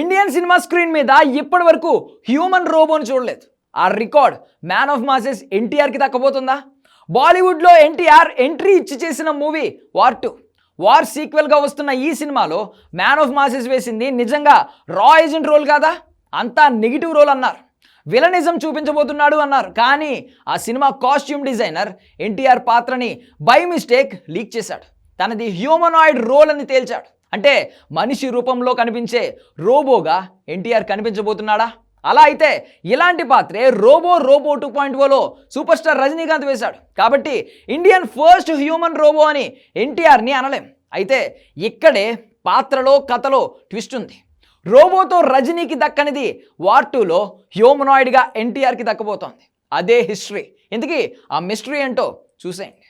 Indian cinema screen మీద ఇప్పటి వరకు హ్యూమన్ రోబోని చూడలేదు. ఆ రికార్డ్ మ్యాన్ ఆఫ్ మాసెస్ ఎన్టీఆర్కి దక్కబోతుందా? బాలీవుడ్లో ఎన్టీఆర్ ఎంట్రీ ఇచ్చి చేసిన మూవీ వార్ 2. వార్ సీక్వెల్గా వస్తున్న ఈ సినిమాలో మ్యాన్ ఆఫ్ మాసెస్ వేసింది నిజంగా రా ఏజెంట్ రోల్ కాదా? అంతా నెగిటివ్ రోల్ అన్నారు. విలనిజం చూపించబోతున్నాడు అన్నారు. కానీ ఆ సినిమా కాస్ట్యూమ్ డిజైనర్ ఎన్టీఆర్ పాత్రని బై మిస్టేక్ లీక్ చేశాడు. తనది హ్యూమనాయిడ్ రోల్ అని తేల్చాడు. అంటే మనిషి రూపంలో కనిపించే రోబోగా ఎన్టీఆర్ కనిపించబోతున్నాడా? అలా అయితే ఇలాంటి పాత్రే రోబో 2.0లో సూపర్ స్టార్ రజనీకాంత్ వేశాడు. కాబట్టి ఇండియన్ ఫస్ట్ హ్యూమన్ రోబో అని ఎన్టీఆర్ని అనలేం. అయితే ఇక్కడే పాత్రలో కథలో ట్విస్ట్ ఉంది. రోబోతో రజనీకి దక్కనిది వార్ 2లో హ్యూమనాయిడ్గా ఎన్టీఆర్కి దక్కబోతోంది. అదే హిస్టరీ. ఇంతకీ ఆ మిస్టరీ ఏంటో చూసేయండి.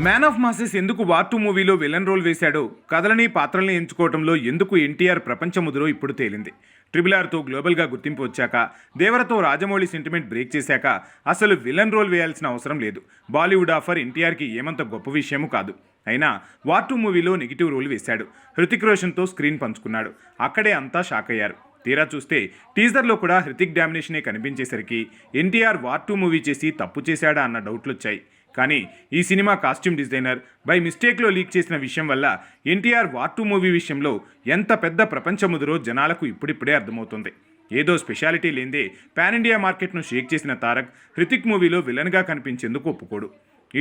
మ్యాన్ ఆఫ్ మాసెస్ ఎందుకు వార్ 2 మూవీలో విలన్ రోల్ వేశాడో, కథలని పాత్రల్ని ఎంచుకోవడంలో ఎందుకు ఎన్టీఆర్ ప్రపంచ ముద్రో ఇప్పుడు తేలింది. RRRతో గ్లోబల్గా గుర్తింపు వచ్చాక, దేవరతో రాజమౌళి సెంటిమెంట్ బ్రేక్ చేశాక అసలు విలన్ రోల్ వేయాల్సిన అవసరం లేదు. బాలీవుడ్ ఆఫర్ ఎన్టీఆర్కి ఏమంత గొప్ప విషయమూ కాదు. అయినా వార్ 2 మూవీలో నెగిటివ్ రోల్ వేశాడు. హృతిక్ రోషన్తో స్క్రీన్ పంచుకున్నాడు. అక్కడే అంతా షాక్ అయ్యారు. తీరా చూస్తే టీజర్లో కూడా హృతిక్ డామినేషనే కనిపించేసరికి ఎన్టీఆర్ వార్ 2 మూవీ చేసి తప్పు చేశాడా అన్న డౌట్లు వచ్చాయి. కానీ ఈ సినిమా కాస్ట్యూమ్ డిజైనర్ బై మిస్టేక్లో లీక్ చేసిన విషయం వల్ల ఎన్టీఆర్ వార్ 2 మూవీ విషయంలో ఎంత పెద్ద ప్రపంచ ముదురో జనాలకు ఇప్పుడిప్పుడే అర్థమవుతుంది. ఏదో స్పెషాలిటీ లేదే పాన్ ఇండియా మార్కెట్ను షేక్ చేసిన తారక్ హృతిక్ మూవీలో విలన్గా కనిపించేందుకు ఒప్పుకోడు.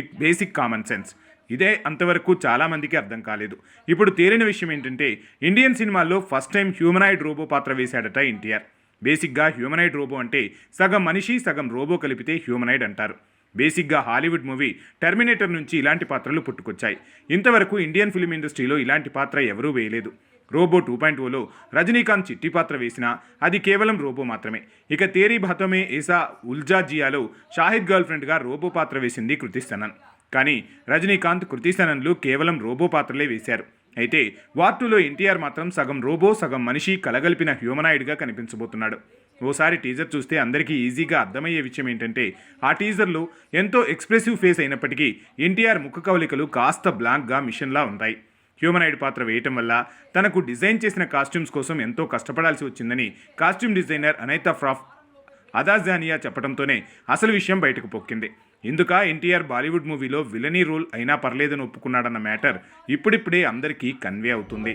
It basic common sense. ఇదే అంతవరకు చాలామందికి అర్థం కాలేదు. ఇప్పుడు తేలిన విషయం ఏంటంటే ఇండియన్ సినిమాల్లో ఫస్ట్ టైం హ్యూమనాయిడ్ రోబో పాత్ర వేశాడట ఎన్టీఆర్. బేసిక్గా హ్యూమనాయిడ్ రోబో అంటే సగం మనిషి సగం రోబో కలిపితే హ్యూమనాయిడ్ అంటారు. బేసిక్గా హాలీవుడ్ మూవీ టెర్మినేటర్ నుంచి ఇలాంటి పాత్రలు పుట్టుకొచ్చాయి. ఇంతవరకు ఇండియన్ ఫిల్మ్ ఇండస్ట్రీలో ఇలాంటి పాత్ర ఎవరూ వేయలేదు. రోబో 2.0లో రజనీకాంత్ చిట్టి పాత్ర వేసినా అది కేవలం రోబో మాత్రమే. ఇక తేరీ బాతోమే ఏసా ఉల్జా జియాలో షాహిద్ గర్ల్ ఫ్రెండ్గా రోబో పాత్ర వేసింది కృతి సనన్. కానీ రజనీకాంత్, కృతి సనన్లు కేవలం రోబో పాత్రలే వేశారు. అయితే వార్ 2లో ఎన్టీఆర్ మాత్రం సగం రోబో సగం మనిషి కలగలిపిన హ్యూమనాయిడ్గా కనిపించబోతున్నాడు. ఓసారి టీజర్ చూస్తే అందరికీ ఈజీగా అర్థమయ్యే విషయం ఏంటంటే ఆ టీజర్లో ఎంతో ఎక్స్ప్రెసివ్ ఫేస్ అయినప్పటికీ ఎన్టీఆర్ ముఖ కవలికలు కాస్త బ్లాంక్గా మిషన్లా ఉంటాయి. హ్యూమనాయిడ్ పాత్ర వేయటం వల్ల తనకు డిజైన్ చేసిన కాస్ట్యూమ్స్ కోసం ఎంతో కష్టపడాల్సి వచ్చిందని కాస్ట్యూమ్ డిజైనర్ అనైతా ఫ్రాఫ్ అదాజానియా చెప్పడంతోనే అసలు విషయం బయటకు పొక్కింది. ఇందుక ఎన్టీఆర్ బాలీవుడ్ మూవీలో విలనీ రోల్ అయినా పర్లేదని ఒప్పుకున్నాడన్న మ్యాటర్ ఇప్పుడిప్పుడే అందరికీ కన్వే అవుతుంది.